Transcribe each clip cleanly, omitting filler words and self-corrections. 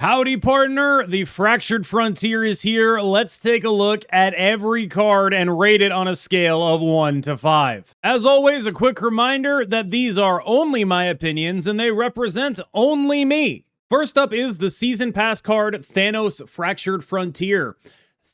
Howdy, partner. The Fractured Frontier is here. Let's take a look at every card and rate it on a scale of 1 to 5. As always, a quick reminder that these are only my opinions and they represent only me. First up is the Season Pass card, Thanos Fractured Frontier.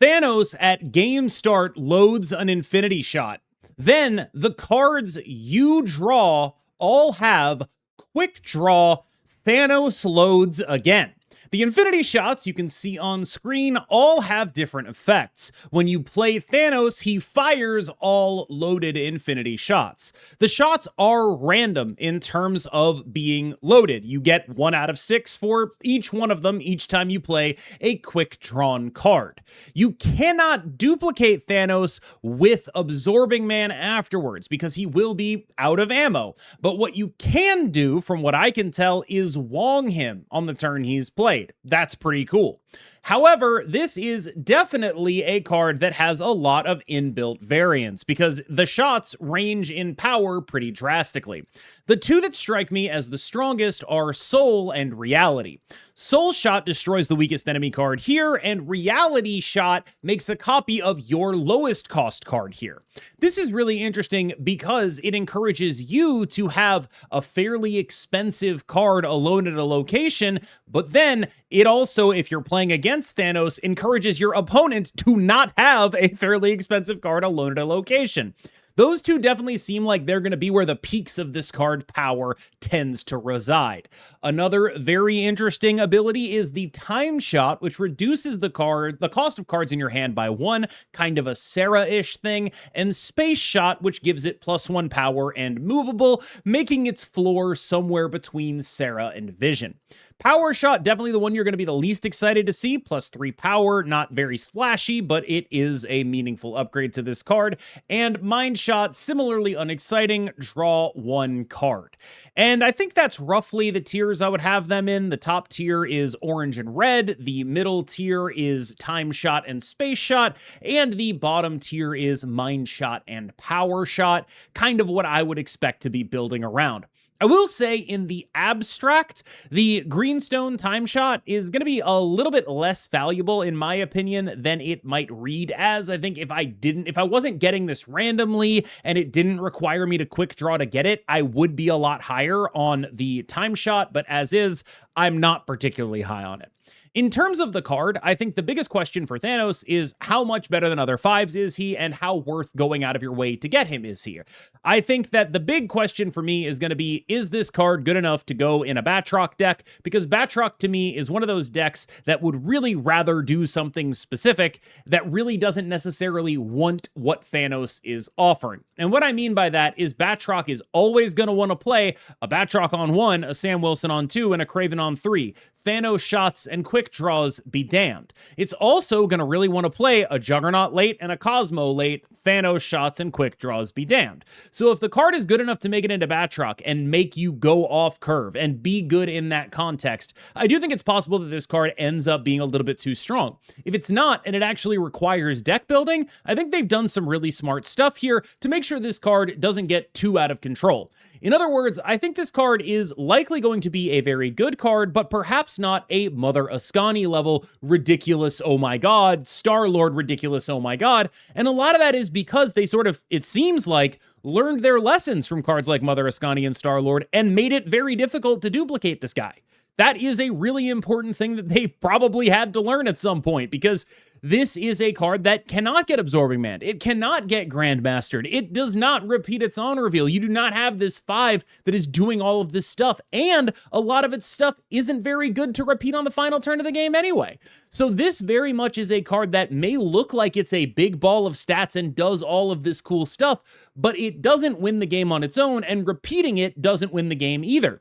Thanos at game start loads an infinity shot. Then the cards you draw all have quick draw. Thanos loads again. The infinity shots you can see on screen all have different effects. When you play Thanos, he fires all loaded infinity shots. The shots are random in terms of being loaded. You get 1 out of 6 for each one of them each time you play a quick drawn card. You cannot duplicate Thanos with Absorbing Man afterwards because he will be out of ammo. But what you can do, from what I can tell, is Wong him on the turn he's played. That's pretty cool. However, this is definitely a card that has a lot of inbuilt variance because the shots range in power pretty drastically. The two that strike me as the strongest are Soul and Reality. Soul Shot destroys the weakest enemy card here, and Reality Shot makes a copy of your lowest cost card here. This is really interesting because it encourages you to have a fairly expensive card alone at a location, but then it also, if you're playing against Thanos, encourages your opponent to not have a fairly expensive card alone at a location. Those two definitely seem like they're going to be where the peaks of this card power tends to reside. Another very interesting ability is the Time Shot, which reduces the cost of cards in your hand by 1, kind of a Sarah-ish thing, and Space Shot, which gives it +1 power and movable, making its floor somewhere between Sarah and Vision. Power Shot, definitely the one you're going to be the least excited to see, +3 power, not very splashy, but it is a meaningful upgrade to this card. And Mind Shot, similarly unexciting, draw 1 card. And I think that's roughly the tiers I would have them in. The top tier is Orange and Red, the middle tier is Time Shot and Space Shot, and the bottom tier is Mind Shot and Power Shot, kind of what I would expect to be building around. I will say in the abstract, the Greenstone Time Shot is going to be a little bit less valuable in my opinion than it might read as. I think if I wasn't getting this randomly and it didn't require me to quick draw to get it, I would be a lot higher on the Time Shot, but as is, I'm not particularly high on it. In terms of the card, I think the biggest question for Thanos is how much better than other 5s is he, and how worth going out of your way to get him is he? I think that the big question for me is going to be, is this card good enough to go in a Batroc deck? Because Batroc to me is one of those decks that would really rather do something specific that really doesn't necessarily want what Thanos is offering. And what I mean by that is Batroc is always going to want to play a Batroc on 1, a Sam Wilson on 2, and a Kraven on 3. Thanos shots and quick draws be damned. It's also going to really want to play a Juggernaut late and a Cosmo late. Thanos shots and quick draws be damned. So if the card is good enough to make it into Batroc and make you go off curve and be good in that context, I do think it's possible that this card ends up being a little bit too strong. If it's not, and it actually requires deck building, I think they've done some really smart stuff here to make sure this card doesn't get too out of control. In other words, I think this card is likely going to be a very good card, but perhaps not a Mother Ascani level ridiculous, oh my god, Star-Lord ridiculous, oh my god. And a lot of that is because they sort of, it seems like, learned their lessons from cards like Mother Ascani and Star-Lord and made it very difficult to duplicate this guy. That is a really important thing that they probably had to learn at some point, because this is a card that cannot get Absorbing Man. It cannot get Grandmastered. It does not repeat its honor reveal. You do not have this 5 that is doing all of this stuff, and a lot of its stuff isn't very good to repeat on the final turn of the game anyway. So this very much is a card that may look like it's a big ball of stats and does all of this cool stuff, but it doesn't win the game on its own, and repeating it doesn't win the game either.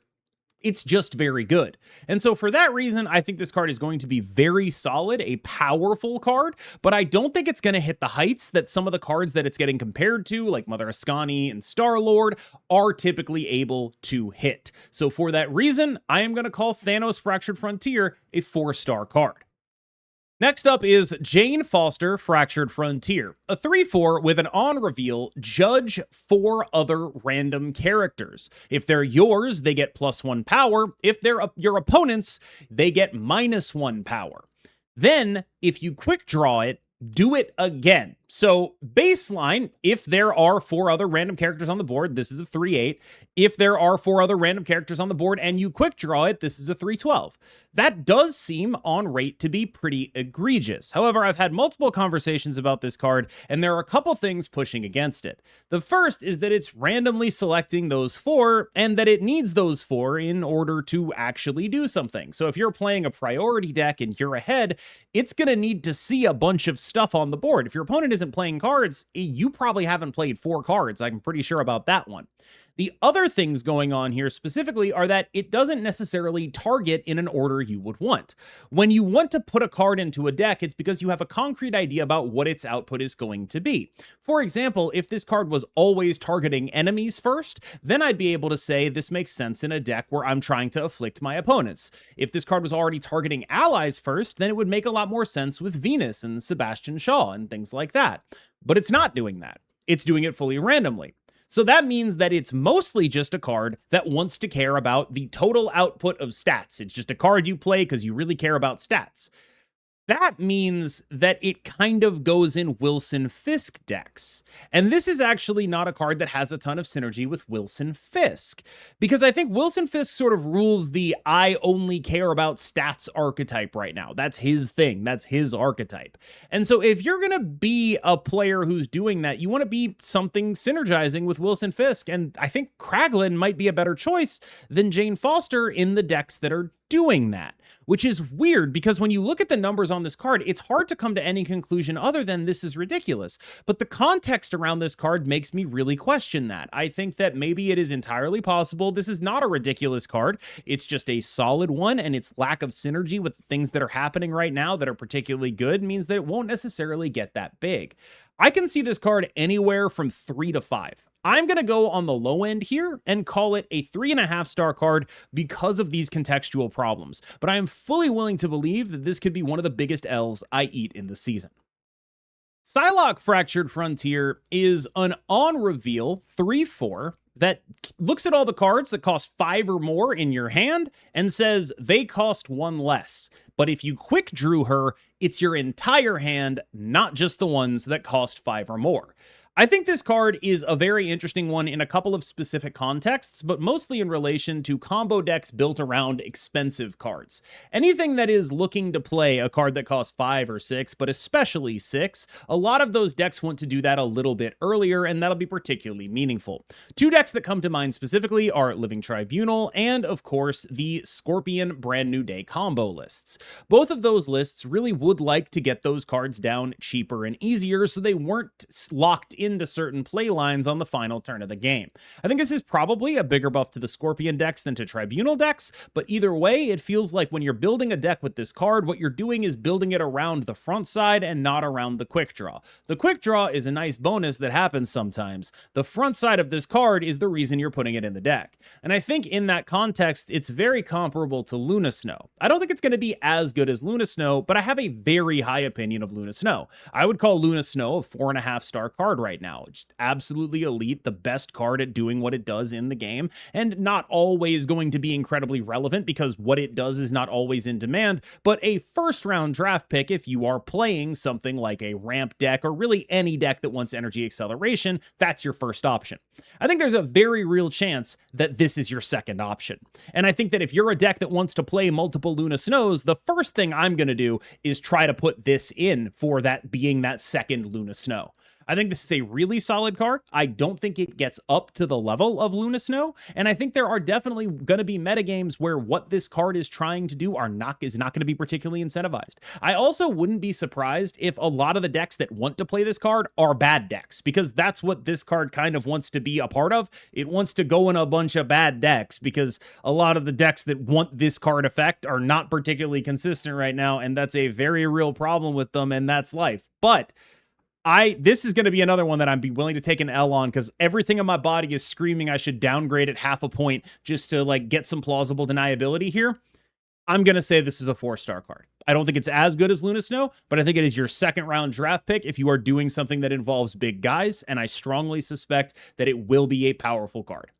It's just very good. And so for that reason, I think this card is going to be very solid, a powerful card, but I don't think it's going to hit the heights that some of the cards that it's getting compared to, like Mother Ascani and Star-Lord, are typically able to hit. So for that reason, I am going to call Thanos Fractured Frontier a 4-star card. Next up is Jane Foster Fractured Frontier, a 3/4 with an on reveal judge 4 other random characters. If they're yours, they get +1 power. If they're your opponent's, they get -1 power. Then, if you quick draw it, do it again. So baseline, if there are 4 other random characters on the board, this is a 3/8. If there are 4 other random characters on the board and you quick draw it, this is a 3/12. That does seem on rate to be pretty egregious. However, I've had multiple conversations about this card, and there are a couple things pushing against it. The first is that it's randomly selecting those 4, and that it needs those 4 in order to actually do something. So if you're playing a priority deck and you're ahead, it's going to need to see a bunch of stuff on the board. If your opponent isn't playing cards, you probably haven't played 4 cards. I'm pretty sure about that one. The other things going on here specifically are that it doesn't necessarily target in an order you would want. When you want to put a card into a deck, it's because you have a concrete idea about what its output is going to be. For example, if this card was always targeting enemies first, then I'd be able to say this makes sense in a deck where I'm trying to afflict my opponents. If this card was already targeting allies first, then it would make a lot more sense with Venus and Sebastian Shaw and things like that. But it's not doing that. It's doing it fully randomly. So that means that it's mostly just a card that wants to care about the total output of stats. It's just a card you play because you really care about stats. That means that it kind of goes in Wilson Fisk decks. And this is actually not a card that has a ton of synergy with Wilson Fisk, because I think Wilson Fisk sort of rules the I only care about stats archetype right now. That's his thing. That's his archetype. And so if you're going to be a player who's doing that, you want to be something synergizing with Wilson Fisk. And I think Kraglin might be a better choice than Jane Foster in the decks that are doing that, which is weird because when you look at the numbers on this card, it's hard to come to any conclusion other than this is ridiculous. But the context around this card makes me really question that. I think that maybe it is entirely possible this is not a ridiculous card. It's just a solid one, and its lack of synergy with the things that are happening right now that are particularly good means that it won't necessarily get that big. I can see this card anywhere from 3 to 5. I'm going to go on the low end here and call it a 3.5-star card because of these contextual problems. But I am fully willing to believe that this could be one of the biggest L's I eat in the season. Psylocke Fractured Frontier is an on-reveal 3/4 that looks at all the cards that cost 5 or more in your hand and says they cost 1 less. But if you quick drew her, it's your entire hand, not just the ones that cost 5 or more. I think this card is a very interesting one in a couple of specific contexts, but mostly in relation to combo decks built around expensive cards. Anything that is looking to play a card that costs 5 or 6, but especially 6, a lot of those decks want to do that a little bit earlier, and that'll be particularly meaningful. 2 decks that come to mind specifically are Living Tribunal and, of course, the Scorpion Brand New Day combo lists. Both of those lists really would like to get those cards down cheaper and easier so they weren't locked into certain play lines on the final turn of the game. I think this is probably a bigger buff to the Scorpion decks than to Tribunal decks, but either way, it feels like when you're building a deck with this card, what you're doing is building it around the front side and not around the quick draw. The quick draw is a nice bonus that happens sometimes. The front side of this card is the reason you're putting it in the deck. And I think in that context, it's very comparable to Luna Snow. I don't think it's going to be as good as Luna Snow, but I have a very high opinion of Luna Snow. I would call Luna Snow a 4.5-star card right now. Just absolutely elite, the best card at doing what it does in the game, and not always going to be incredibly relevant because what it does is not always in demand, but a first-round draft pick if you are playing something like a ramp deck or really any deck that wants energy acceleration. That's your first option. I think there's a very real chance that this is your second option. And I think that if you're a deck that wants to play multiple Luna Snows, the first thing I'm going to do is try to put this in for that being that second Luna Snow. I think this is a really solid card. I don't think it gets up to the level of Luna Snow, and I think there are definitely going to be metagames where what this card is trying to do is not going to be particularly incentivized. I also wouldn't be surprised if a lot of the decks that want to play this card are bad decks, because that's what this card kind of wants to be a part of. It wants to go in a bunch of bad decks, because a lot of the decks that want this card effect are not particularly consistent right now, and that's a very real problem with them, and that's life. But this is going to be another one that I'd be willing to take an L on, because everything in my body is screaming I should downgrade it 0.5 point just to like get some plausible deniability here. I'm going to say this is a 4-star card. I don't think it's as good as Luna Snow, but I think it is your second round draft pick if you are doing something that involves big guys, and I strongly suspect that it will be a powerful card.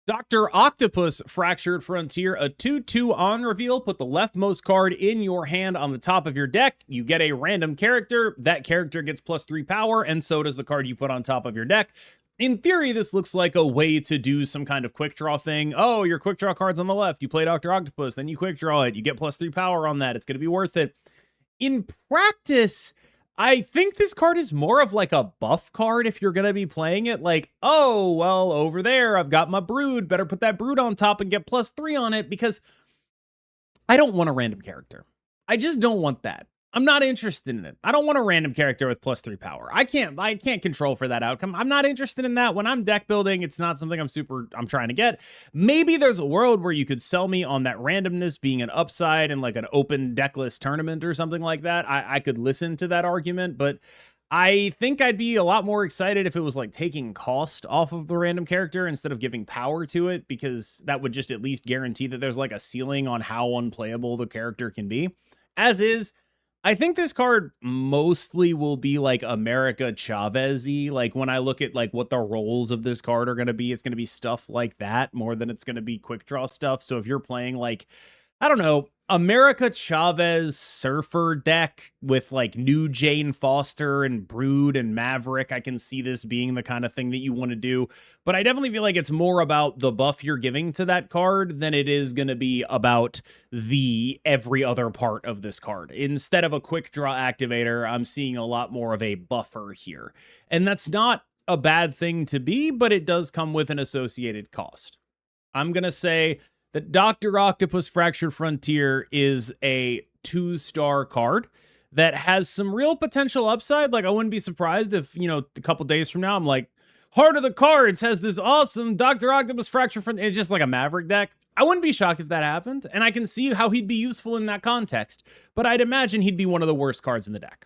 Dr. Octopus Fractured Frontier, a 2/2 on reveal. Put the leftmost card in your hand on the top of your deck. You get a random character. That character gets +3 power, and so does the card you put on top of your deck. In theory, this looks like a way to do some kind of quick draw thing. Oh, your quick draw card's on the left. You play Dr. Octopus, then you quick draw it. You get +3 power on that. It's going to be worth it. In practice, I think this card is more of like a buff card if you're going to be playing it. Like, oh, well, over there, I've got my Brood. Better put that Brood on top and get +3 on it because I don't want a random character. I just don't want that. I'm not interested in it. I don't want a random character with +3 power. I can't control for that outcome. I'm not interested in that. When I'm deck building, it's not something I'm trying to get. Maybe there's a world where you could sell me on that randomness being an upside in like an open deckless tournament or something like that. I could listen to that argument, but I think I'd be a lot more excited if it was like taking cost off of the random character instead of giving power to it, because that would just at least guarantee that there's like a ceiling on how unplayable the character can be. As is, I think this card mostly will be like America Chavez-y. Like when I look at like what the roles of this card are going to be, it's going to be stuff like that more than it's going to be quick draw stuff. So if you're playing like, I don't know, America Chavez Surfer deck with like new Jane Foster and Brood and Maverick, I can see this being the kind of thing that you want to do. But I definitely feel like it's more about the buff you're giving to that card than it is going to be about the every other part of this card. Instead of a quick draw activator, I'm seeing a lot more of a buffer here. And that's not a bad thing to be, but it does come with an associated cost. I'm going to say that Dr. Octopus Fractured Frontier is a 2-star card that has some real potential upside. Like, I wouldn't be surprised if, a couple days from now, I'm like, Heart of the Cards has this awesome Dr. Octopus Fractured Frontier. It's just like a Maverick deck. I wouldn't be shocked if that happened, and I can see how he'd be useful in that context, but I'd imagine he'd be one of the worst cards in the deck.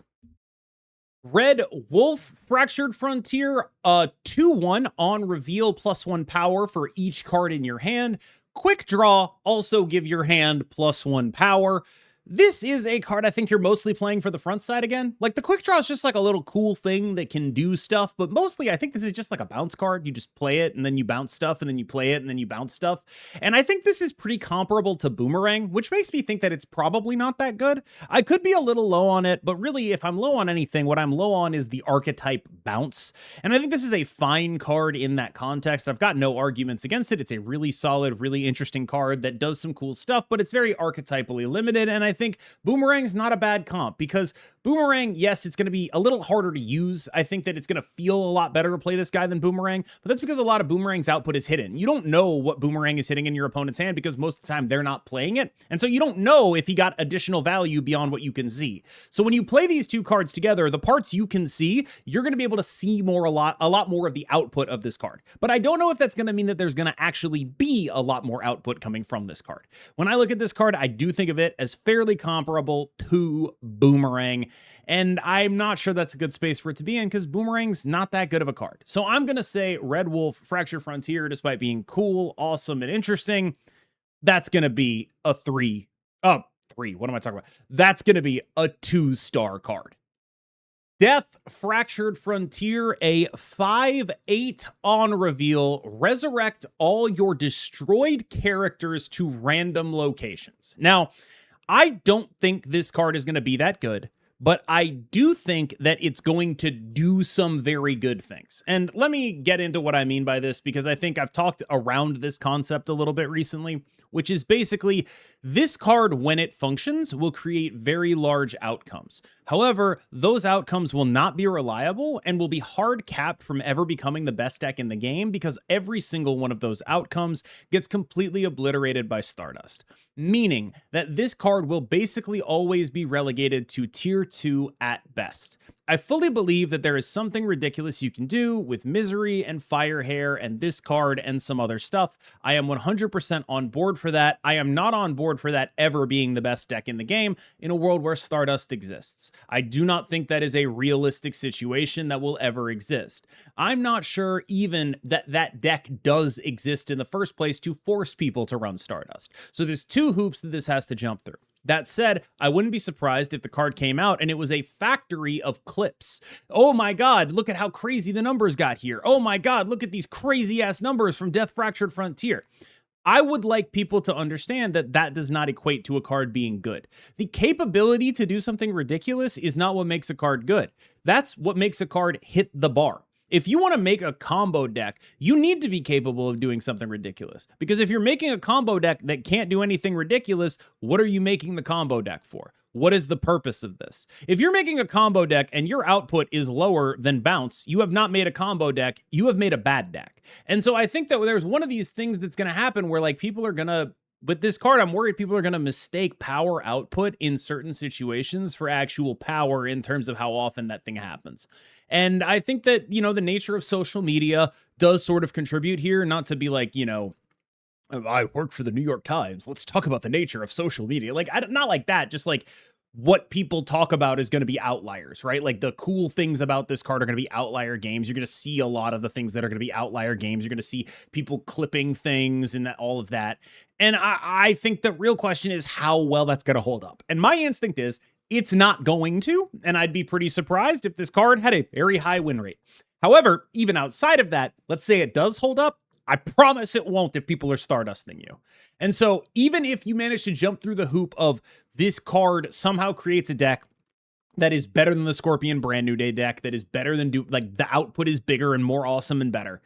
Red Wolf Fractured Frontier, a 2/1 on reveal, +1 power for each card in your hand. Quick draw, also give your hand +1 power. This is a card I think you're mostly playing for the front side again. Like, the quick draw is just like a little cool thing that can do stuff, but mostly I think this is just like a bounce card. You just play it and then you bounce stuff, and then you play it and then you bounce stuff. And I think this is pretty comparable to Boomerang, which makes me think that it's probably not that good. I could be a little low on it, but really if I'm low on anything, what I'm low on is the archetype bounce. And I think this is a fine card in that context. I've got no arguments against it. It's a really solid, really interesting card that does some cool stuff, but it's very archetypally limited. And I think Boomerang's not a bad comp, because Boomerang, yes, it's going to be a little harder to use. I think that it's going to feel a lot better to play this guy than Boomerang, but that's because a lot of Boomerang's output is hidden. You don't know what Boomerang is hitting in your opponent's hand because most of the time they're not playing it, and so you don't know if he got additional value beyond what you can see. So when you play these two cards together, the parts you can see, you're going to be able to see a lot more of the output of this card. But I don't know if that's going to mean that there's going to actually be a lot more output coming from this card. When I look at this card, I do think of it as fairly comparable to Boomerang, and I'm not sure that's a good space for it to be in because Boomerang's not that good of a card. So I'm going to say Red Wolf Fractured Frontier, despite being cool, awesome, and interesting, that's going to be a 3. What am I talking about? That's going to be a 2-star card. Death Fractured Frontier, a 5/8 on reveal. Resurrect all your destroyed characters to random locations. Now, I don't think this card is going to be that good, but I do think that it's going to do some very good things. And let me get into what I mean by this, because I think I've talked around this concept a little bit recently, which is basically this card, when it functions, will create very large outcomes. However, those outcomes will not be reliable and will be hard capped from ever becoming the best deck in the game, because every single one of those outcomes gets completely obliterated by Stardust. Meaning that this card will basically always be relegated to tier 2 at best. I fully believe that there is something ridiculous you can do with Misery and Firehair and this card and some other stuff. I am 100% on board for that. I am not on board for that ever being the best deck in the game in a world where Stardust exists. I do not think that is a realistic situation that will ever exist. I'm not sure even that that deck does exist in the first place to force people to run Stardust. So there's two hoops that this has to jump through. That said, I wouldn't be surprised if the card came out and it was a factory of clips. Oh my God, look at how crazy the numbers got here. Oh my God, look at these crazy ass numbers from Death Fractured Frontier. I would like people to understand that that does not equate to a card being good. The capability to do something ridiculous is not what makes a card good. That's what makes a card hit the bar. If you want to make a combo deck, you need to be capable of doing something ridiculous. Because if you're making a combo deck that can't do anything ridiculous, what are you making the combo deck for? What is the purpose of this? If you're making a combo deck and your output is lower than bounce, you have not made a combo deck, you have made a bad deck. And so I think that there's one of these things that's going to happen where like people are going to, with this card, I'm worried people are going to mistake power output in certain situations for actual power in terms of how often that thing happens. And I think that, you know, the nature of social media does sort of contribute here, not to be like, you know, I work for the New York Times. Let's talk about the nature of social media. Like, not like that, just like what people talk about is going to be outliers, right? Like the cool things about this card are going to be outlier games. You're going to see a lot of the things that are going to be outlier games. You're going to see people clipping things and that, all of that. And I think the real question is how well that's going to hold up. And my instinct is it's not going to, and I'd be pretty surprised if this card had a very high win rate. However, even outside of that, let's say it does hold up, I promise it won't if people are Stardusting you. And so even if you manage to jump through the hoop of this card somehow creates a deck that is better than the Scorpion Brand New Day deck, that is better than, like the output is bigger and more awesome and better.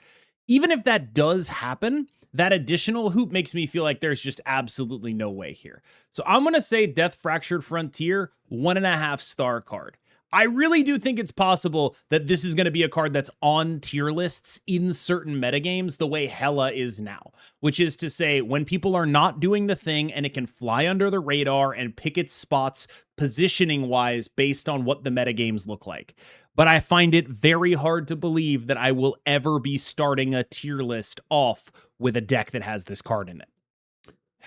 Even if that does happen, that additional hoop makes me feel like there's just absolutely no way here. So I'm going to say Death Fractured Frontier, 1.5 star card. I really do think it's possible that this is going to be a card that's on tier lists in certain metagames the way Hela is now, which is to say when people are not doing the thing and it can fly under the radar and pick its spots positioning wise based on what the metagames look like. But I find it very hard to believe that I will ever be starting a tier list off with a deck that has this card in it.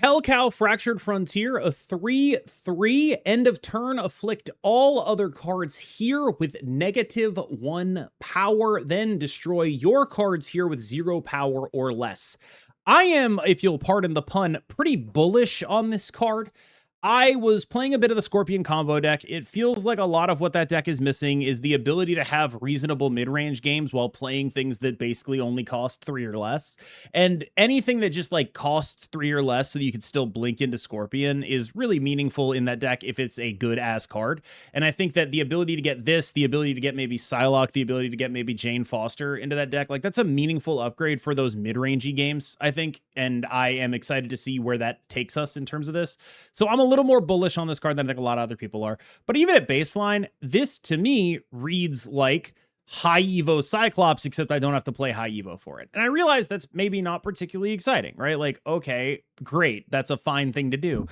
Hellcow Fractured Frontier, a 3/3, end of turn, afflict all other cards here with -1 power, then destroy your cards here with 0 power or less. I am, if you'll pardon the pun, pretty bullish on this card. I was playing a bit of the Scorpion combo deck. It feels like a lot of what that deck is missing is the ability to have reasonable mid-range games while playing things that basically only cost 3 or less. And anything that just like costs 3 or less so that you can still blink into Scorpion is really meaningful in that deck if it's a good ass card. And I think that the ability to get this, the ability to get maybe Psylocke, the ability to get maybe Jane Foster into that deck, like that's a meaningful upgrade for those mid-rangey games, I think. And I am excited to see where that takes us in terms of this. So I'm a little more bullish on this card than I think a lot of other people are. But even at baseline, this to me reads like high Evo Cyclops, except I don't have to play high Evo for it. And I realize that's maybe not particularly exciting, right? Like, okay, great. That's a fine thing to do.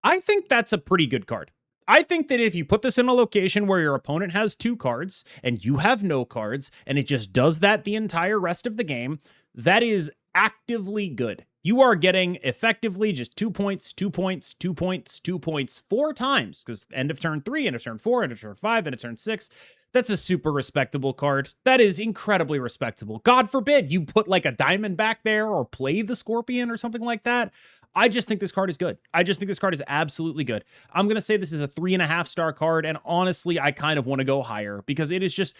I think that's a pretty good card. I think that if you put this in a location where your opponent has 2 cards and you have no cards, and it just does that the entire rest of the game, that is actively good. You are getting effectively just 2 points, 2 points, 2 points, 2 points 4 times, because end of turn 3, end of turn 4, end of turn 5, end of turn 6. That's a super respectable card. That is incredibly respectable. God forbid you put like a diamond back there or play the Scorpion or something like that. I just think this card is good. I just think this card is absolutely good. I'm going to say this is a 3.5 star card. And honestly, I kind of want to go higher because it is just,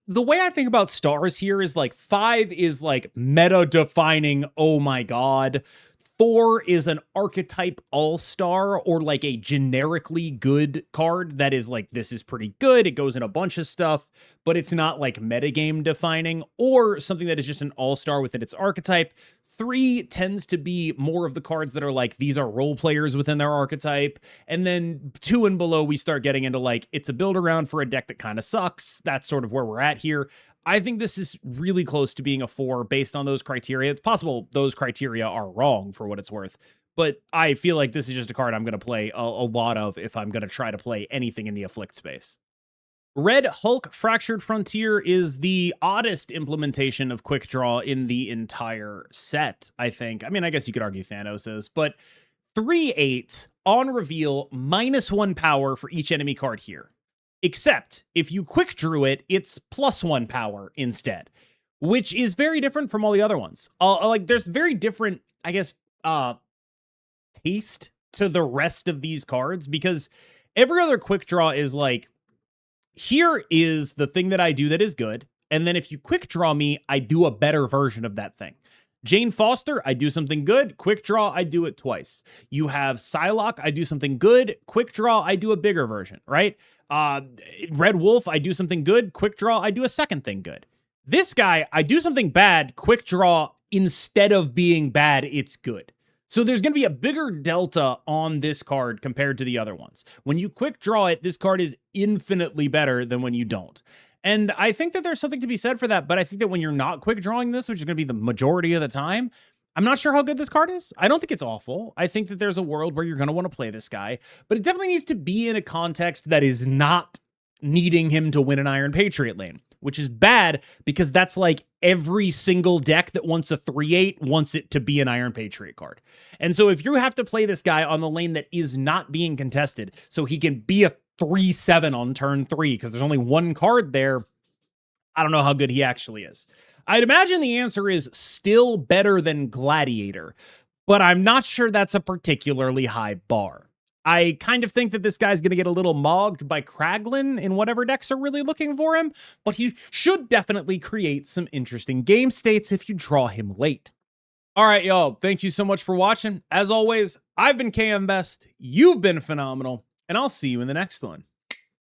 the way I think about stars here is like 5 is like meta defining. Oh my God. 4 is an archetype all-star or like a generically good card that is like, this is pretty good. It goes in a bunch of stuff, but it's not like metagame defining, or something that is just an all-star within its archetype. 3 tends to be more of the cards that are like, these are role players within their archetype. And then 2 and below, we start getting into like, it's a build around for a deck that kind of sucks. That's sort of where we're at here. I think this is really close to being a 4 based on those criteria. It's possible those criteria are wrong for what it's worth, but I feel like this is just a card I'm going to play a lot of if I'm going to try to play anything in the Afflict space. Red Hulk Fractured Frontier is the oddest implementation of Quick Draw in the entire set, I think. I mean, I guess you could argue Thanos is, but 3/8 on reveal, -1 power for each enemy card here. Except if you quick drew it, it's +1 power instead, which is very different from all the other ones. Like, there's very different, I guess, taste to the rest of these cards, because every other quick draw is like, here is the thing that I do that is good, and then if you quick draw me, I do a better version of that thing. Jane Foster, I do something good. Quick draw, I do it twice. You have Psylocke, I do something good. Quick draw, I do a bigger version, right? Red Wolf, I do something good. Quick draw, I do a second thing good. This guy, I do something bad. Quick draw, instead of being bad, it's good. So there's going to be a bigger delta on this card compared to the other ones. When you quick draw it, this card is infinitely better than when you don't. And I think that there's something to be said for that, but I think that when you're not quick drawing this, which is going to be the majority of the time, I'm not sure how good this card is. I don't think it's awful. I think that there's a world where you're going to want to play this guy, but it definitely needs to be in a context that is not needing him to win an Iron Patriot lane, which is bad because that's like every single deck that wants a 3/8 wants it to be an Iron Patriot card. And so if you have to play this guy on the lane that is not being contested, so he can be a 3/7 on turn 3 because there's only one card there, I don't know how good he actually is. I'd imagine the answer is still better than Gladiator, but I'm not sure that's a particularly high bar. I kind of think that this guy's going to get a little mogged by Kraglin in whatever decks are really looking for him, but he should definitely create some interesting game states if you draw him late. All right, y'all, thank you so much for watching. As always, I've been KMBest, you've been phenomenal, and I'll see you in the next one.